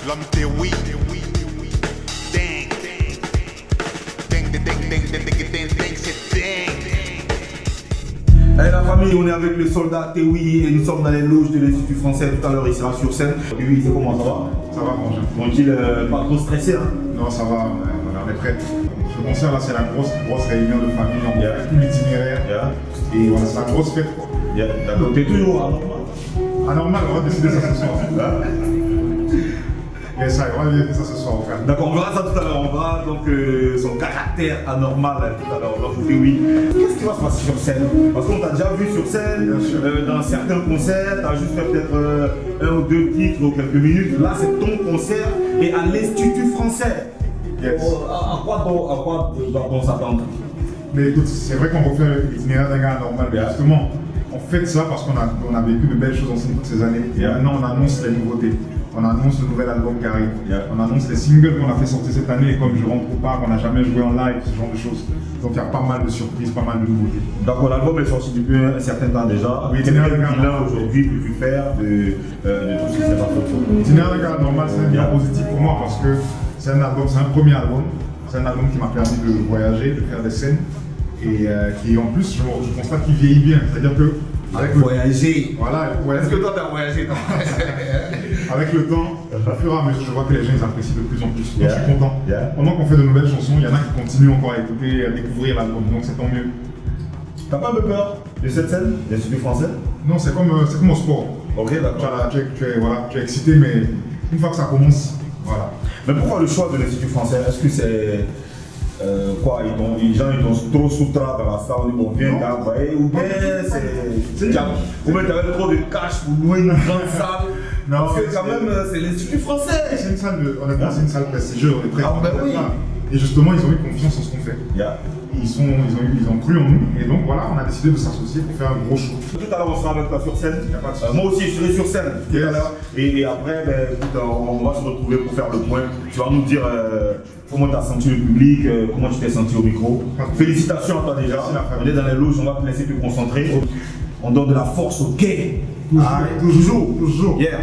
L'homme t'es oui. Ding. Ding, c'est ding. Allez la famille, on est avec le soldat Tewi et nous sommes dans les loges de l'Institut français. Tout à l'heure il sera sur scène. Oui, c'est comment ça va? Ça va, bonjour. Tranquille, pas trop stressé hein? Non, ça va, on est prêt. Ce concert là, c'est la grosse réunion de famille, on fait tout l'itinéraire. Et voilà, c'est la grosse fête quoi. D'accord, t'es toujours anormal? Anormal, on va décider ça ce soir. Et ça, on va décider ça ce soir, frère. D'accord, on verra ça tout à l'heure. On verra donc son caractère anormal tout à l'heure. Donc oui. Qu'est-ce qui va se passer sur scène? Parce qu'on t'a déjà vu sur scène, dans certains concerts, t'as juste fait peut-être un ou deux titres ou quelques minutes. Là, c'est ton concert et à l'Institut français. Yes. À quoi doit-on s'attendre? Mais écoute, c'est vrai qu'on refait l'itinéraire d'un gars anormal, mais justement, on fait ça parce qu'on a vécu de belles choses ensemble toutes ces années. Et maintenant, on annonce les nouveautés. On annonce le nouvel album qui arrive. On annonce les singles qu'on a fait sortir cette année, comme Je rentre ou pas, qu'on n'a jamais joué en live, ce genre de choses. Donc il y a pas mal de surprises, pas mal de nouveautés. D'accord, l'album est sorti depuis un certain temps déjà. Oui, quel bilan aujourd'hui peux-tu faire de tout ce qui s'est passé autour? L'itinéraire d'un gars normal, c'est un bilan positif pour moi parce que c'est un album, c'est un premier album. C'est un album qui m'a permis de voyager, de faire des scènes et qui en plus, je constate qu'il vieillit bien. C'est-à-dire que avec voyager. Voilà, Est-ce que toi t'as voyagé? avec le temps, au fur et à mesure, je vois que les gens ils apprécient de plus en plus. Donc je suis content. Pendant qu'on fait de nouvelles chansons, il y en a qui continuent encore à écouter, à découvrir l'album, donc c'est tant mieux. T'as pas un peu peur de cette scène, l'Institut français? Non, c'est comme au sport. Ok, d'accord. Tu es excité, mais une fois que ça commence, voilà. Mais pourquoi le choix de l'Institut français? Est-ce que c'est quoi, les gens ils ont trop soutra dans la salle, ils vont bien travailler, ou bien c'est ou bien t'avais trop de cash pour louer une grande salle? Non, parce que quand même c'est l'Institut français. C'est une salle honnêtement, c'est une salle prestigieuse, on est prêts. Ah ben oui. Et justement, ils ont eu confiance en ce qu'on fait. Ils ont cru en nous, et donc voilà, on a décidé de s'associer pour faire un gros show. Tout à l'heure, on sera avec toi sur scène. Moi aussi, je serai sur scène tout à l'heure. Et après, écoute, on va se retrouver pour faire le point. Tu vas nous dire comment tu as senti le public, comment tu t'es senti au micro. Félicitations à toi déjà. On est dans les loges, on va te laisser te concentrer. On donne de la force au quai. Toujours. Yeah.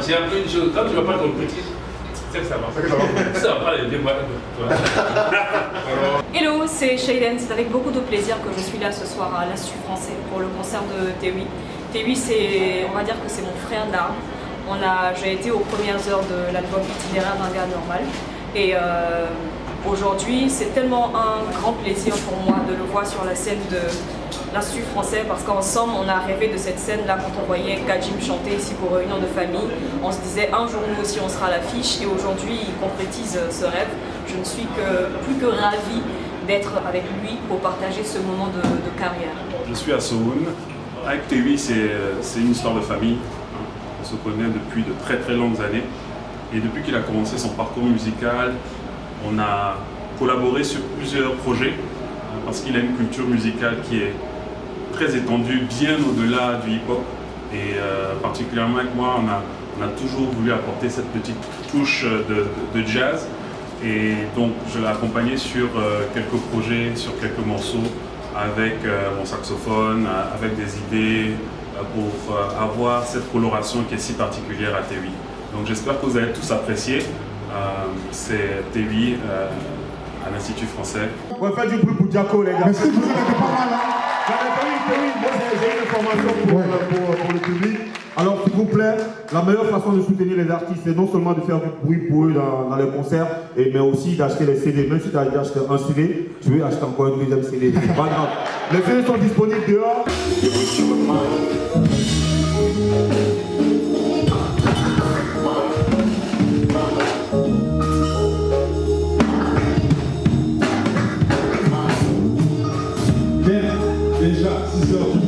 J'ai appris une chose, quand tu vas pas ton petit, c'est que ça va. Ça va pas les deux mois. Hello, c'est Shayden, c'est avec beaucoup de plaisir que je suis là ce soir à l'Institut français pour le concert de Tewi. Tewi, on va dire que c'est mon frère d'armes. J'ai été aux premières heures de l'album Itinéraire d'un gars normal. Et aujourd'hui, c'est tellement un grand plaisir pour moi de le voir sur la scène de l'Institut français parce qu'ensemble, on a rêvé de cette scène-là quand on voyait Kajim chanter ici pour Réunion de famille. On se disait un jour nous aussi on sera à l'affiche et aujourd'hui il concrétise ce rêve. Je ne suis plus que ravie d'être avec lui pour partager ce moment de carrière. Je suis à Sowoun. Avec Tewi, c'est une histoire de famille. On se connaît depuis de très très longues années. Et depuis qu'il a commencé son parcours musical, on a collaboré sur plusieurs projets parce qu'il a une culture musicale qui est très étendue, bien au-delà du hip-hop. Et particulièrement avec moi, on a toujours voulu apporter cette petite touche de jazz. Et donc je l'ai accompagné sur quelques projets, sur quelques morceaux, avec mon saxophone, avec des idées pour avoir cette coloration qui est si particulière à Tewi. Donc j'espère que vous allez tous apprécier. C'est Tewi à l'Institut français. On va faire du bruit pour Diaco les gars. Mais si vous êtes pas mal là. Moi j'ai une information pour le public. Alors s'il vous plaît, la meilleure façon de soutenir les artistes, c'est non seulement de faire du bruit pour eux dans les concerts, mais aussi d'acheter les CD. Même si tu as déjà acheté un CD, tu veux acheter encore un deuxième CD. C'est pas grave. Les CD sont disponibles dehors.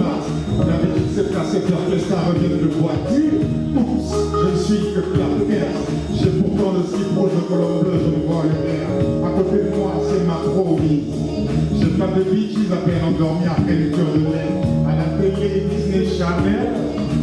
place. L'habitude s'est placée pour que ça revienne de voiture. Oups, je ne suis que claquette. J'ai pourtant le si proche de colombe bleue, je me vois le vert. À côté de moi, c'est ma promise. J'ai pas de bitches à peine endormi après une cœur de lait. À la télé, Disney Channel.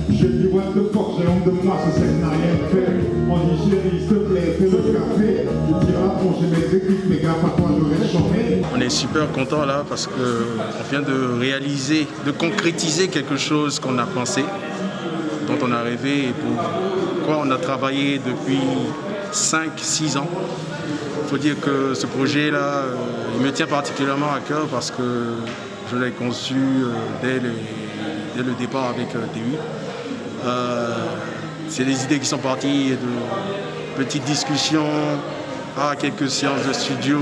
Je dis what the fuck, j'ai honte de moi, ce sexe n'a rien fait. On dit chérie, s'il te plaît, fais le café. Je dirai pour j'ai mes équipes, mes gars, pas toi, j'aurais chômé. On est super content là parce qu'on vient de réaliser, de concrétiser quelque chose qu'on a pensé, dont on a rêvé et pour quoi on a travaillé depuis 5-6 ans. Il faut dire que ce projet-là, il me tient particulièrement à cœur parce que je l'ai conçu dès le départ avec TUI. C'est des idées qui sont parties de petites discussions à quelques séances de studio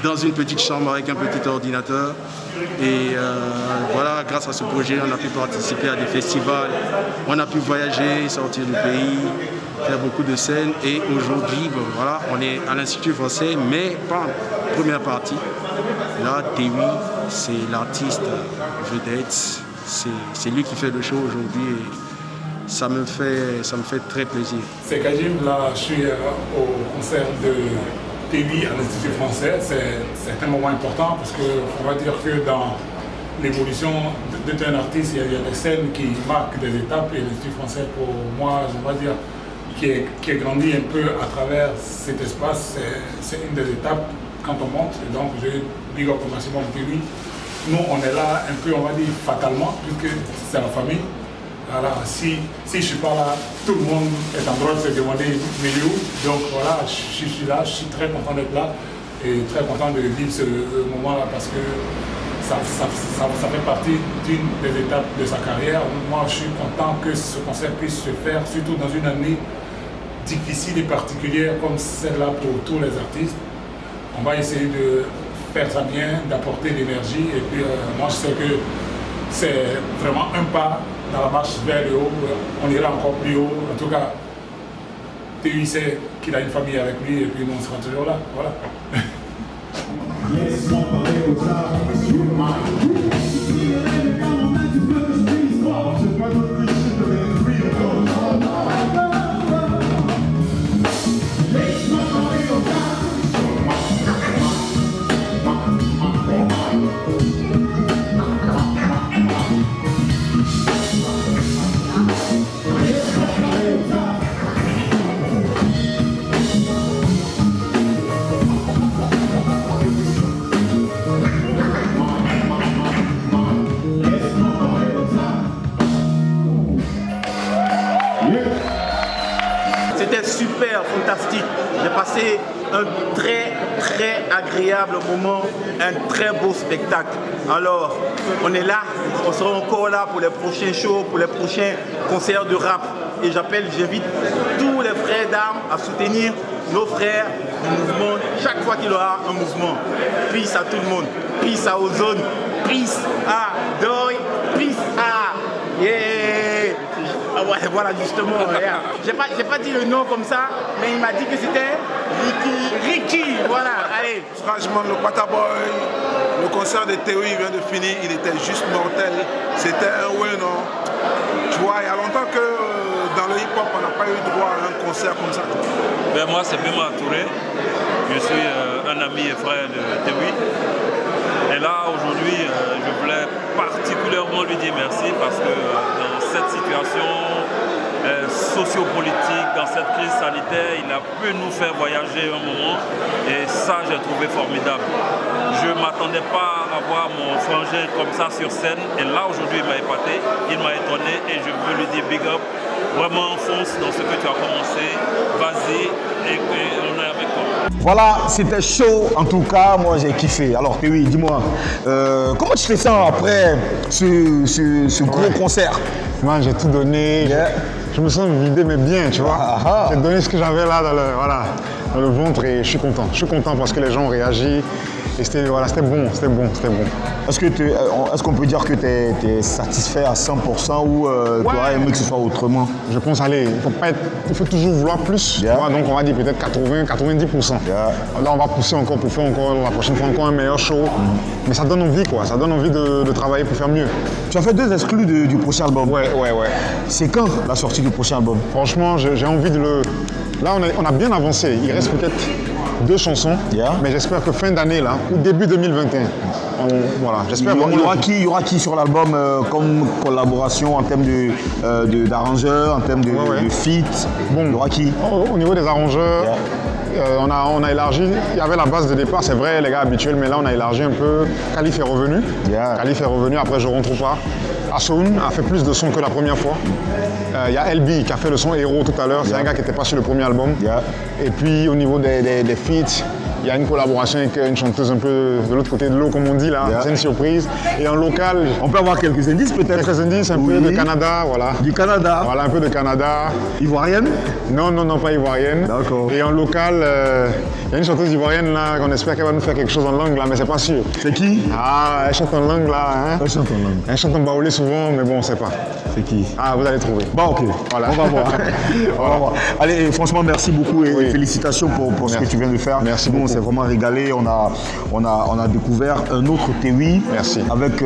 dans une petite chambre avec un petit ordinateur. Et voilà, grâce à ce projet, on a pu participer à des festivals, on a pu voyager, sortir du pays, faire beaucoup de scènes. Et aujourd'hui, bon, voilà, on est à l'Institut français, mais pas en première partie. Là, TUI, c'est l'artiste vedette, c'est lui qui fait le show aujourd'hui. Ça me fait très plaisir. C'est Kajim, là je suis au concert de TUI à l'Institut français. C'est un moment important parce qu'on va dire que dans l'évolution d'un artiste, il y a des scènes qui marquent des étapes et l'Institut français pour moi, je vais dire, qui est grandi un peu à travers cet espace, c'est une des étapes quand on monte. Et donc je big up au maximum TUI. Nous on est là un peu, on va dire, fatalement, puisque c'est la famille. Voilà, si je ne suis pas là, tout le monde est en droit de se demander mais où. Donc voilà, je suis là, je suis très content d'être là et très content de vivre ce moment-là parce que ça fait partie d'une des étapes de sa carrière. Moi, je suis content que ce concert puisse se faire, surtout dans une année difficile et particulière comme celle-là pour tous les artistes. On va essayer de faire ça bien, d'apporter l'énergie et puis moi je sais que c'est vraiment un pas dans la marche vers le haut, on ira encore plus haut. En tout cas, TUI sait qu'il a une famille avec lui et puis nous on sera toujours là. Voilà. Laisse-moi parler aux arts sur ma j'ai pas d'autre cliché de les laisse-moi parler aux arts. C'était super, fantastique. J'ai passé un très agréable moment, un très beau spectacle. Alors, on est là, on sera encore là pour les prochains shows, pour les prochains concerts de rap. Et j'invite tous les frères d'armes à soutenir nos frères du mouvement chaque fois qu'il y aura un mouvement. Peace à tout le monde, peace à Ozone, peace à Doy, peace à... Yeah! Ah ouais, voilà, justement, j'ai pas dit le nom comme ça, mais il m'a dit que c'était Ricky, voilà, allez. Franchement, le Pataboy, le concert de TUI vient de finir, il était juste mortel. C'était un win, non? Tu vois, il y a longtemps que dans le hip-hop, on n'a pas eu droit à un concert comme ça. Ben moi, c'est Bema Touré. Je suis un ami et frère de TUI. Et là, aujourd'hui, je voulais particulièrement lui dire merci parce que dans cette situation sociopolitique, dans cette crise sanitaire, il a pu nous faire voyager un moment et ça, j'ai trouvé formidable. Je ne m'attendais pas à voir mon frangin comme ça sur scène et là, aujourd'hui, il m'a épaté, il m'a étonné et je veux lui dire big up. Vraiment, fonce dans ce que tu as commencé, vas-y et on est avec toi. Voilà, c'était chaud en tout cas, moi j'ai kiffé. Alors oui, dis-moi, comment tu te sens après ce gros concert? Moi j'ai tout donné, je me sens vidé mais bien, tu vois. J'ai donné ce que j'avais là dans le ventre et je suis content. Je suis content parce que les gens ont réagi Et c'était bon, c'était bon. Est-ce qu'on peut dire que tu es satisfait à 100% ou tu aurais aimé que ce soit autrement? Je pense, allez, il faut toujours vouloir plus. Tu vois, donc on va dire peut-être 80-90%. Là, on va pousser encore pour faire encore la prochaine fois encore un meilleur show. Mais ça donne envie, quoi. Ça donne envie de travailler pour faire mieux. Tu as fait 2 exclus du prochain album. Ouais. C'est quand la sortie du prochain album? Franchement, j'ai envie de le... Là, on a bien avancé. Il reste peut-être 2 chansons. Mais j'espère que fin d'année, là, ou début 2021, voilà, j'espère Il y aura qui sur l'album comme collaboration en termes d'arrangeurs, en termes de feat? Bon, il y aura qui? Au niveau des arrangeurs, on a élargi. Il y avait la base de départ, c'est vrai, les gars habituels, mais là, on a élargi un peu. Khalif est revenu. Khalif est revenu, après je rentre pas. Asoun a fait plus de sons que la première fois. Il y a LB qui a fait le son Héros tout à l'heure. C'est un gars qui n'était pas sur le premier album. Et puis au niveau des feats, il y a une collaboration avec une chanteuse un peu de l'autre côté de l'eau, comme on dit là. C'est une surprise. Et en local, on peut avoir quelques indices peut-être. Quelques indices, un peu de Canada, voilà. Du Canada. Voilà, un peu de Canada. Ivoirienne? Non, pas ivoirienne. D'accord. Et en local, il y a une chanteuse ivoirienne là, qu'on espère qu'elle va nous faire quelque chose en langue là, mais c'est pas sûr. C'est qui? Ah, elle chante en langue là. Hein. Elle chante en langue. Elle chante en baoulé souvent, mais bon, on sait pas. C'est qui? Ah, vous allez trouver. Bon, ok. Voilà. On va voir. On va voir. Allez, franchement, merci beaucoup et félicitations pour ce que tu viens de faire. Merci beaucoup. On s'est vraiment régalé. On a découvert un autre Tewi. Merci. Avec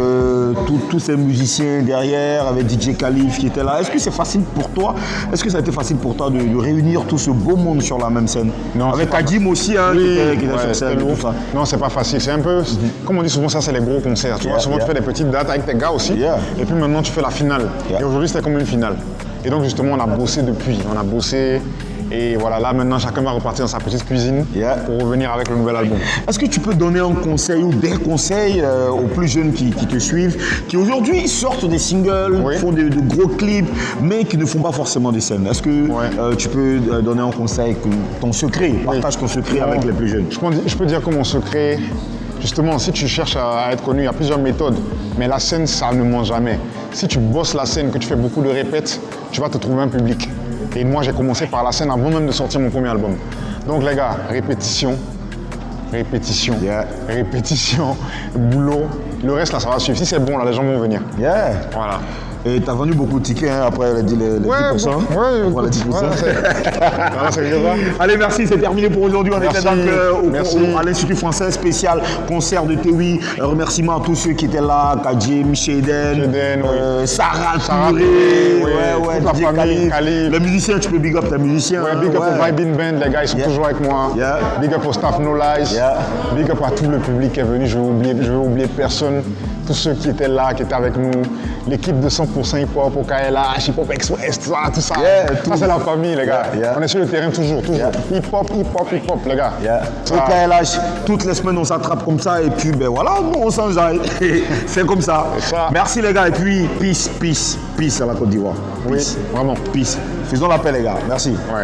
tous ces musiciens derrière, avec DJ Khalif qui était là. Est-ce que c'est facile pour toi? Est-ce que ça a été facile pour toi de réunir tout ce beau monde sur la même scène? Non. Avec Kadim aussi, hein, qui était sur scène et tout ça. Non, c'est pas facile. C'est un peu, comme on dit souvent, ça c'est les gros concerts. Tu vois, souvent tu fais des petites dates avec tes gars aussi. Et puis maintenant tu fais la finale. Et aujourd'hui c'était comme une finale. Et donc justement on a bossé depuis. On a bossé. Et voilà, là maintenant chacun va repartir dans sa petite cuisine pour revenir avec le nouvel album. Est-ce que tu peux donner un conseil ou des conseils aux plus jeunes qui te suivent, qui aujourd'hui sortent des singles, font de gros clips, mais qui ne font pas forcément des scènes? Est-ce que tu peux donner un conseil, ton secret, partage ton secret avec les plus jeunes? Je peux dire que mon secret, justement, si tu cherches à être connu, il y a plusieurs méthodes, mais la scène, ça ne ment jamais. Si tu bosses la scène, que tu fais beaucoup de répètes, tu vas te trouver un public. Et moi, j'ai commencé par la scène avant même de sortir mon premier album. Donc les gars, répétition, boulot. Le reste, là, ça va suivre. Si c'est bon, là, les gens vont venir. Voilà. Et tu as vendu beaucoup de tickets hein, après les 10%. Ouais, les 10%. C'est allez, merci, c'est terminé pour aujourd'hui. On était donc à l'Institut français spécial concert de Tewi. Remerciements à tous ceux qui étaient là, Kadim, Shaden, Sarah Touré, toute la famille, Khalif. Les musiciens, tu peux big up tes musiciens. Big up au Vibin Band, les gars, ils sont toujours avec moi. Big up au staff No Lies. Big up à tout le public qui est venu. Je vais oublier personne. Tous ceux qui étaient là, qui étaient avec nous. L'équipe de 100% hip-hop, au KLH, hip-hop Express, tout ça. Ça, c'est la famille, les gars. On est sur le terrain toujours. Hip-hop, les gars. Au KLH, toutes les semaines, on s'attrape comme ça. Et puis, ben voilà, on s'enjaille. C'est comme ça. Merci, les gars. Et puis, peace à la Côte d'Ivoire. Oui, vraiment. Peace. Faisons l'appel, les gars. Merci.